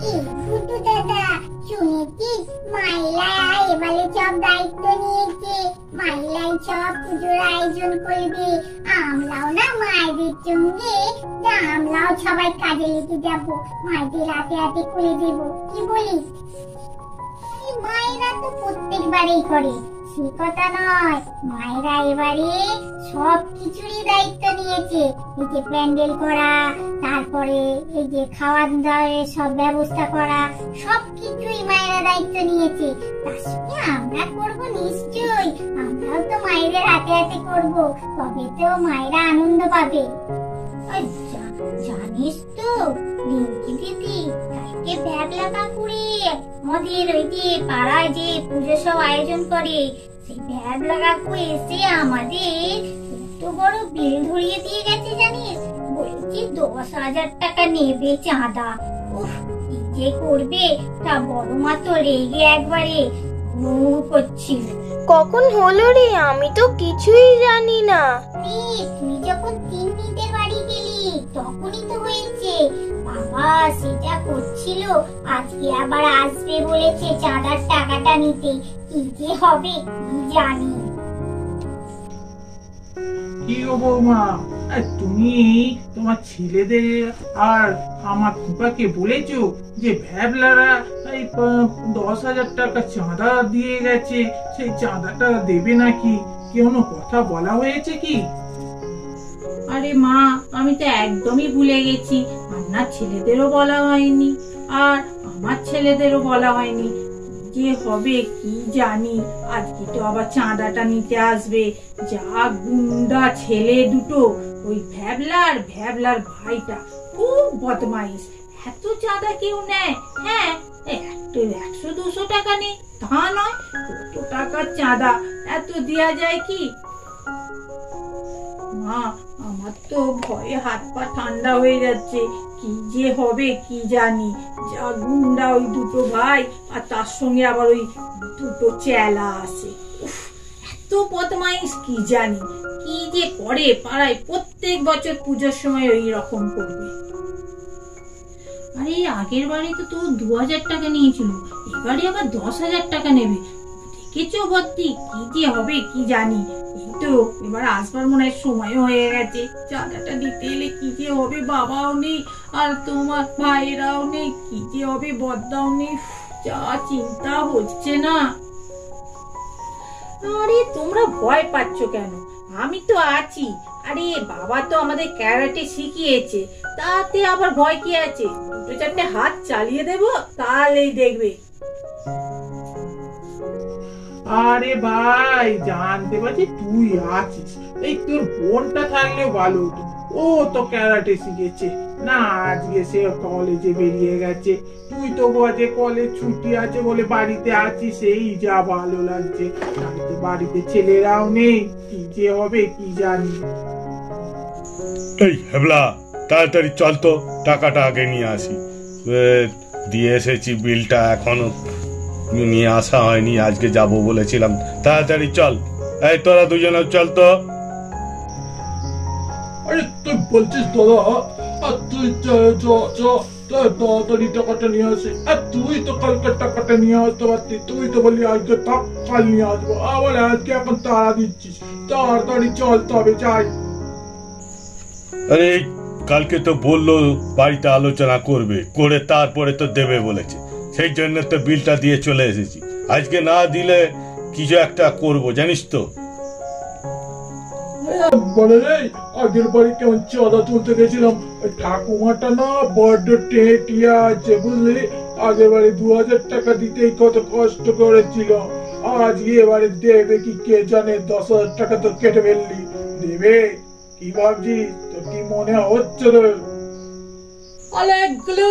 কি ফুটু দাদা, শুনেছিস মাইলা এবারে সব দায়িত্ব নিয়েছে। মাইলাই সব পুজোর আয়োজন করবে। আমরাও না মায়েদের সঙ্গে আমরাও সবাই কাজে লেগে যাবো, মায়েদের হাতে হাতে করে দেবো, কি বলিস? মায়েরা তো প্রত্যেকবারই করে, সে কথা নয়, মায়েরা এবারে সব কিছুরই দায়িত্ব নিয়েছে। এই যে প্যান্ডেল করা, তারপরে এই যে খাওয়া দাওয়ার সব ব্যবস্থা করা, সবকিছুই মায়েরা দায়িত্ব নিয়েছে। তার সঙ্গে আমরা করবো নিশ্চয়ই, আমরাও তো মায়েদের হাতে হাতে করবো, তবে তো মায়েরা আনন্দ পাবে। জানিস তো রিঙ্কি দিদি, কালকে ভ্যাবলা কাকুরে আমাদের ওই যে পাড়ায় যে পুজো সব আয়োজন করে, সেই ভ্যাবলা কাকু এসে আমাদের এত বড় বিল ধরিয়ে দিয়ে গেছে জানিস। বলছি 10,000 টাকা নেবে চাঁদা। উফ, কি যে করবে, তা বড় মা তো রেগে একবারে করছিল। কখন হলো রে? আমি তো কিছুই জানি না। তুই যখন তিন্নিদের বাড়ি গেলি তখনই তো হয়েছে। বাবা সেটা করছিল, আজকে আবার আসবে বলেছে চাঁদার টাকাটা নিতে। কি যে হবে কি জানি। কি গো বৌমা, তুমি তোমার ছেলেদের আর আমার ফুপাকে বলেছো যে ভ্যাবলারা এই 10,000 টাকা চাঁদা দিয়ে গেছে, সেই চাঁদাটা দেবে নাকি? কোনো কথা বলা হয়েছে কি? আরে মা, আমি তো একদমই ভুলে গেছি। আপনার ছেলেদেরও বলা হয়নি, আর আমার ছেলেদেরও বলা হয়নি। যে হবে কি জানি। আজকে তো আবার চাঁদাটা নিতে আসবে। যা গুন্ডা ছেলে দুটো, ওই ভ্যাবলার ভাইটা খুব বদমাইশ। এত চাঁদা কেউ নেয়? হ্যাঁ, 100-200 টাকা নেই তা নয়, কত টাকার চাঁদা, এত দেয়া যায় কি? মা, আমার তো ভয়ে হাত পা ঠান্ডা হয়ে যাচ্ছে। কি যে হবে কি জানি। যা গুন্ডা ওই দুটো ভাই, আর তার সঙ্গে আবার ওই দুটো চেলা আছে। এত বদমাইশ, কি জানি কি যে করে পাড়ায়। প্রত্যেক বছর পুজোর সময় ওই রকম করবে। আরে আগের বাড়ি তো 2,000 টাকা নিয়েছিল, এবারে আবার 10,000 টাকা নেবে। দেখেছো ভর্তি, কি যে হবে কি জানি। এই তো এবার আসবার মনে হয় সময় হয়ে গেছে। চাঁদাটা দিতে এলে কি যে হবে, বাবাও নেই আর তোমার ভাইয়েরাও নেই, কি যে হবে, বদ্দাও নেই। যা চিন্তা হচ্ছে না। আরে তোমরা ভয় পাচ্ছ কেন? আমি তো আছি। আরে বাবা তো আমাদের ক্যারাটে শিখিয়েছে, তাতে আবার ভয় কি আছে? 2-4টে হাত চালিয়ে দেবো, তাহলেই দেখবে। আরে ভাই, জানতে পারছি তুই আছিস। এই তোর বোনটা থাকলেও ভালো হতো, ও তো ক্যারাটে শিখেছে না। আজকে সে কলেজে বেরিয়ে গেছে, তুই তো বলে কলেজ ছুটি আছে বলে বাড়িতে আছিস, সেই যা ভালো লাগছে। বাড়িতে ছেলেরাও নেই, কি যে হবে কি জানি। এই হেবলা, তাড়াতাড়ি চল তো, টাকাটা আগে নিয়ে আসি। দিয়ে এসেছি বিলটা, এখনো নিয়ে আসা হয়নি। আজকে যাব বলেছিলাম, তাড়াতাড়ি চল। এই তোরা দুজনে চল তো। আরে তুই বলছিস দাদা, আর তুই তাড়াতাড়ি টাকাটা নিয়ে আসে। আর তুই তো কালকে টাকাটা নিয়ে আসতে পারতি, তুই তো বললি আজকে থাক কাল নিয়ে আসবো, আবার আজকে এখন তাড়া দিচ্ছিস। তাড়াতাড়ি চল তবে যাই। আরে কালকে তো বললো বাড়িতে আলোচনা করবে, করে তারপরে তো দেবে বলেছে, সেই জন্য তো বিলটা দিয়ে চলে এসেছি। আজকে না দিলে কিছু একটা করবো, জানিস তো। আগের বাড়ি কেমন চাঁদা তুলতে গেছিলাম, ঠাকুমাটা না বড্ড টেটিয়া আছে বুঝলি। আগের বাড়ি 2,000 টাকা দিতেই কত কষ্ট করেছিল। আজকে এবারে দেবে কি কে জানে। 10,000 টাকা তো কেটে ফেললি, দেবে কি ভাবছিস? তোর কি মনে হচ্ছে রে? অনেকগুলো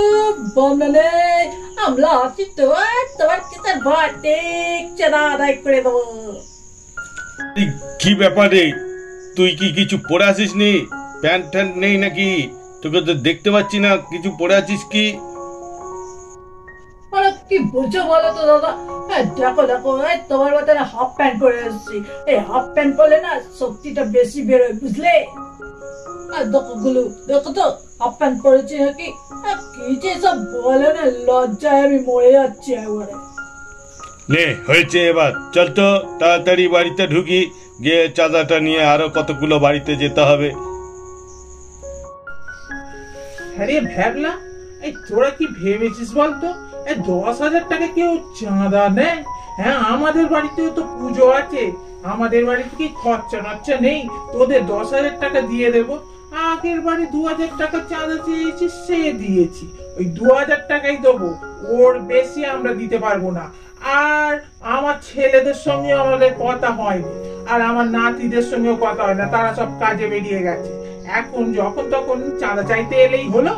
বন্ধনে আমরা আছি তো, তোমার চিন্তার ভয় ঠিক চাঁদা আদায় করে দেবো। কি ব্যাপারে, তুই কি কিছু পরে আসিস নি? প্যান্ট ট্যান্ট নেই নাকি? তোকে তো দেখতে পাচ্ছি না, কিছু পরে আছিস কি? কি বলছো বলো তো দাদা? দেখো দেখো, তোমার মতন হাফ প্যান্ট পরে আসছি। এই হাফ প্যান্ট পরলে না শক্তিটা বেশি বেরোয়, বুঝলে? আর দেখো গুলো, দেখো তো হাফ প্যান্ট পরেছি নাকি? কি কি যে সব বলে না, লজ্জায় আমি মরে যাচ্ছি একবারে। নে হয়েছে, এবার চল তো তাড়াতাড়ি বাড়িতে ঢুকি, গিয়ে চাঁদাটা নিয়ে আরো কতগুলো বাড়িতে যেতে হবে। আরে ভ্যাবলা, এই তোরা কি ভেবেছিস বলতো? এই 10,000 টাকা কেউ চাঁদা নেয়? হ্যাঁ, আমাদের বাড়িতেও তো পুজো আছে, আমাদের বাড়িতে কি খরচা নচ্চা নেই? তোদের 10,000 টাকা দিয়ে দেবো। আগের বাড়ি 2,000 টাকা চাঁদা চেয়েছি, সে দিয়েছি, ওই 2,000 টাকাই দেবো, ওর বেশি আমরা দিতে পারবো না। আর আমার ছেলেদের সঙ্গে আমাদের কথা হয়নি, আর আমার নাতিদের সঙ্গেও কথা হয় না, তারা সব কাজে বেরিয়ে গেছে। এখন যখন তখন চাঁদা চাইতে এলেই হলো।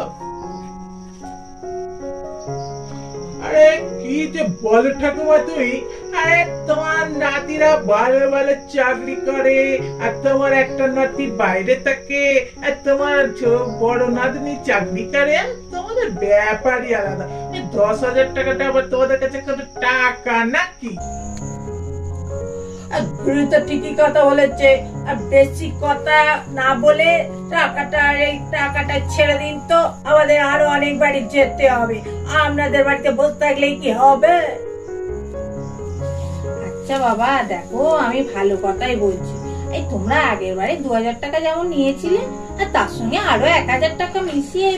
আরে কি যে বলো ঠাকুমা তুই? আরে তোমার নাতিরা ভালো ভালো চাকরি করে, আর তোমার একটা নাতি বাইরে থাকে, আর তোমার বড় নাতনি চাকরি করে, আর তোমাদের ব্যাপারই আলাদা। 10,000 টাকাটা আবার তোমাদের কাছে কত টাকা নাকি? গুরু তো ঠিকই কথা বলেছে, বেশি কথা না বলে এই টাকাটা ছেড়ে দিন তো, আমাদের আরো অনেক বাড়ি যেতে হবে, আপনাদের বাড়িতে বসে থাকলে কি হবে? আচ্ছা বাবা দেখো, আমি ভালো কথাই বলছি। এই তোমরা আগের বারে 2,000 টাকা যেমন নিয়েছিলে, আর তার সঙ্গে আরো 1,000 টাকা মিশিয়ে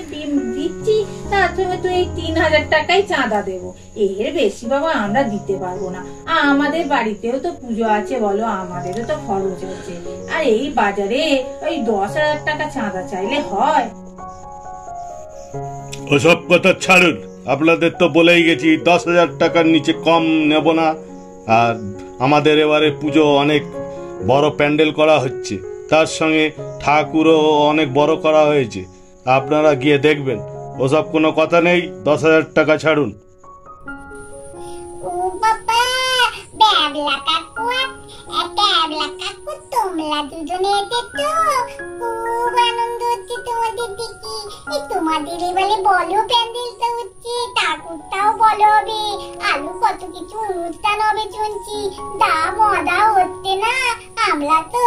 দিচ্ছি, তার সঙ্গে তো এই 3,000 টাকাই চাঁদা দেবো। এর বেশি বাবা আমরা দিতে পারবো না, আমাদের বাড়িতেও তো পুজো আছে, বলো, আমাদেরও তো খরচ আছে। আর এই বাজারে ওই 10,000 টাকা চাঁদা চাইলে হয়? ওসব কথা ছাড়ুন, আপনাদের তো বলেই গেছি 10,000 টাকার নিচে কম নেব না। আর আমাদের এবারে পুজো অনেক বড় প্যান্ডেল করা হচ্ছে, তার সঙ্গে ঠাকুরও অনেক বড় করা হয়েছে, আপনারা গিয়ে দেখবেন। ওসব কোনো কথা নেই, 10,000 টাকা ছাড়ুন। ও বাবা, ব্যাবলা কাকু আর ক্যাবলা কাকু, তোমরা দুজনে এতে তো খুব আনন্দ হচ্ছে তোমাদের দেখি। এই তোমাদের এবারে বলো প্যান্ডেলটা হচ্ছে, ঠাকুরটাও বলো হবে, আরো কত কিছু অনুষ্ঠান হবে শুনছি। দা মজা হচ্ছে না, আমরা তো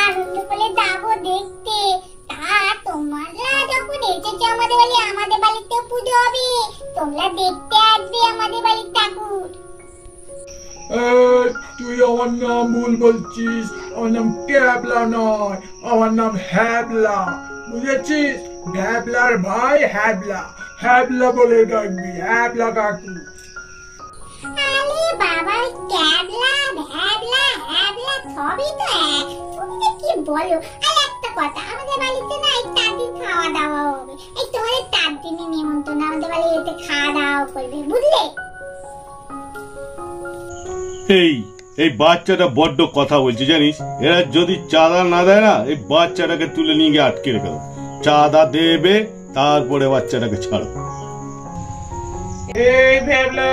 আনন্দ করে যাবো দেখতে। তা তোমরা যখন এসেছো আমাদের বাড়ি, আমাদের বাড়িতেও পুজো হবে, তোমরা দেখতে আসবে আমাদের বাড়ির ঠাকুর। তুই আমার নাম ভুল বলছিস, আমার নাম ক্যাবলা নয়, আমার নাম হ্যাবলা, বুঝেছিস? ভ্যাবলার ভাই হ্যাবলা, হ্যাবলা বলে ডাকবি, হ্যাবলা কাকু। আরে বাবা, ক্যাবলা ভ্যাবলা হ্যাবলা সবই তো এক, তুমি যে কি বলো। আর একটা কথা, আমাদের বাড়িতে না এই 4 দিন খাওয়া দাওয়া হবে, এই তোমাদের 4 দিনের নিমন্ত্রণ, আমাদের বাড়িতে খাওয়া দাওয়া করবে, বুঝলে? এই বাচ্চাটা বড্ড কথা বলছে জানিস, এরা যদি চাঁদা না দেয় না, এই বাচ্চাটাকে তুলে নিয়ে গিয়ে আটকে রেখে দাও, চাঁদা দেবে তারপরে বাচ্চাটাকে ছাড়ো। এই ভ্যাবলা,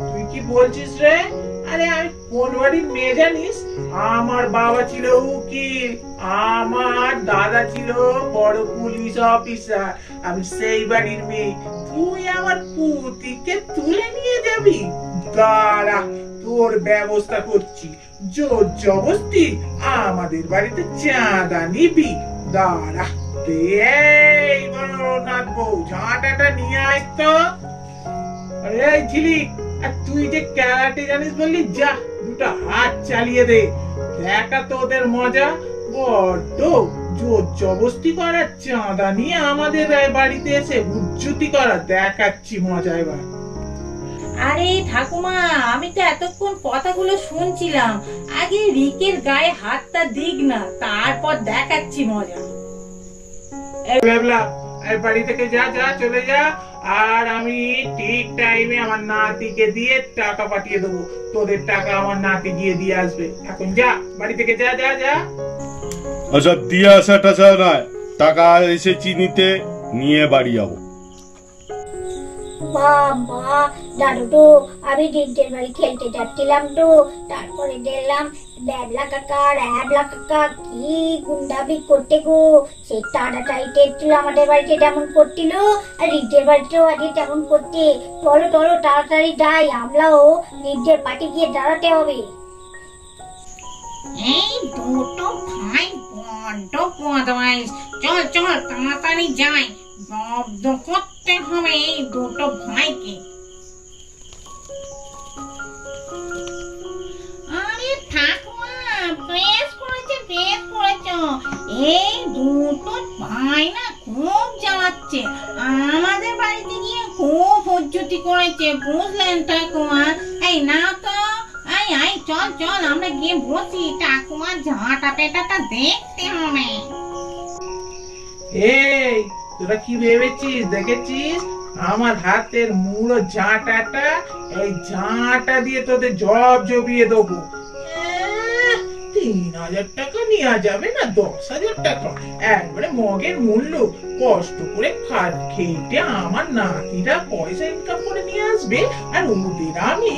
তুই কি বলছিস রে? আরে আমি কোন বাড়ির মেয়ে জানিস? আমার বাবা ছিল উকিল, আমার দাদা ছিল বড় পুলিশ অফিসার, আমি সেই বাড়ির মেয়ে। তুই আমার পুতিকে তুলে নিয়ে যাবি? দাঁড়া, তোর ব্যবস্থা করছি। জোর জবস্তি আমাদের বাড়িতে চাঁদা নিবি? দাঁড়া, এই বড় নাথ বউ, ঝাঁটাটা নিয়ে আয় তো। আরে ঝিলিক, আর তুই যে ক্যারাটে জানিস বললি, যা দুটো হাত চালিয়ে দে, দেখা তো ওদের মজা। বড্ড জোর জবস্তি করা, চাঁদা নিয়ে আমাদের বাড়িতে এসে উজ্জুতি করা, দেখাচ্ছি মজা এবার। আরে ঠাকুমা, আমি তো এতক্ষণ কথাগুলো শুনছিলাম, আগে রিকের গায়ে হাতটা দিক না, তারপর দেখাচ্ছি মজা। এই ভ্যাবলা, এই বাড়ি থেকে যা, যা চলে যা, আর আমি ঠিক টাইমে আমার নাতিকে দিয়ে টাকা পাঠিয়ে দেবো, তোদের টাকা আমার নাতি গিয়ে দিয়ে আসবে। এখন যা, বাড়ি থেকে যা যা যা। ওসব দিয়ে আসা টাসা নয়, টাকা এসেছি নিতে, নিয়ে বাড়ি যাবো। বাবা, দাদু তো আমি দিদির বাড়ি খেলতে যাচ্ছিলাম তো, তারপরে দেখলাম ব্যাবলা কাকা আর হ্যাবলা কাকা কি গুন্ডামি করতে গো। সেই টাটা টাইটে ছিল আমাদের বাড়িতে যেমন করছিল, আর রিজের বাড়িতেও আগে তেমন করতে। চলো চলো তাড়াতাড়ি যাই, আমরাও রিজের পার্টি গিয়ে দাঁড়াতে হবে। এই দুটো ভাই বড্ড বদমাইশ, চল চল তাড়াতাড়ি যাই, জব্দ করতে হবে এই দুটো ভাইকে। আরে ঠাকুমা, বেশ করেছে, বেশ করেছ। এই দুটো ভাই না খুব জ্বালাচ্ছে, আমাদের বাড়িতে গিয়ে খুব হুজ্জুতি করেছে, বুঝলেন ঠাকুমা? এই না তো, আই আই চল চল আমরা গিয়ে বসি, ঠাকুমার ঝাঁটা পেটাটা দেখতে হবে। এই তোরা কি ভেবেছিস, দেখেছিস আমার হাতের মুড়ো ঝাঁটাটা? এই ঝাঁটা দিয়ে তোদের জব জবিয়ে দেবো। 3,000 টাকা নেওয়া যাবে না, 10,000 টাকা একবারে মগের মূল্য। কষ্ট করে খেটে আমার নাতিরা পয়সা ইনকাম করে নিয়ে আসবে, আর ওদের আমি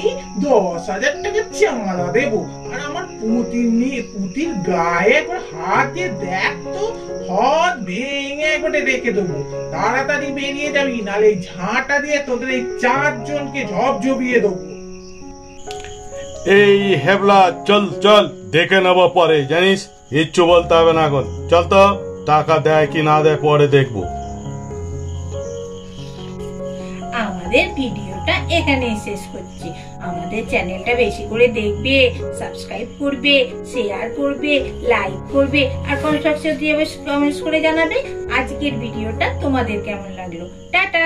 10,000 টাকা চাঁদা দেবো। আর আমার পুতির গায়ে একবার হাত দিয়ে দেখ তো, হাত ভেঙে একবারে রেখে দেবো। তাড়াতাড়ি বেরিয়ে যাবি, নাহলে এই ঝাঁটা দিয়ে তোদের এই 4 জনকে ঝপ জবিয়ে দেবো। এই হেবলা, চল চল, দেখে নেব পরে, জানিস কিচ্ছু বলতে হবে না এখন। চল তো, টাকা দেয় কি না দেয় পরে দেখবো। আমাদের ভিডিওটা এখানেই শেষ করছি। আমাদের চ্যানেলটা বেশি করে দেখবে, সাবস্ক্রাইব করবে, শেয়ার করবে, লাইক করবে, আর কমেন্টস করে জানাবে আজকের ভিডিওটা তোমাদের কেমন লাগলো। টাটা।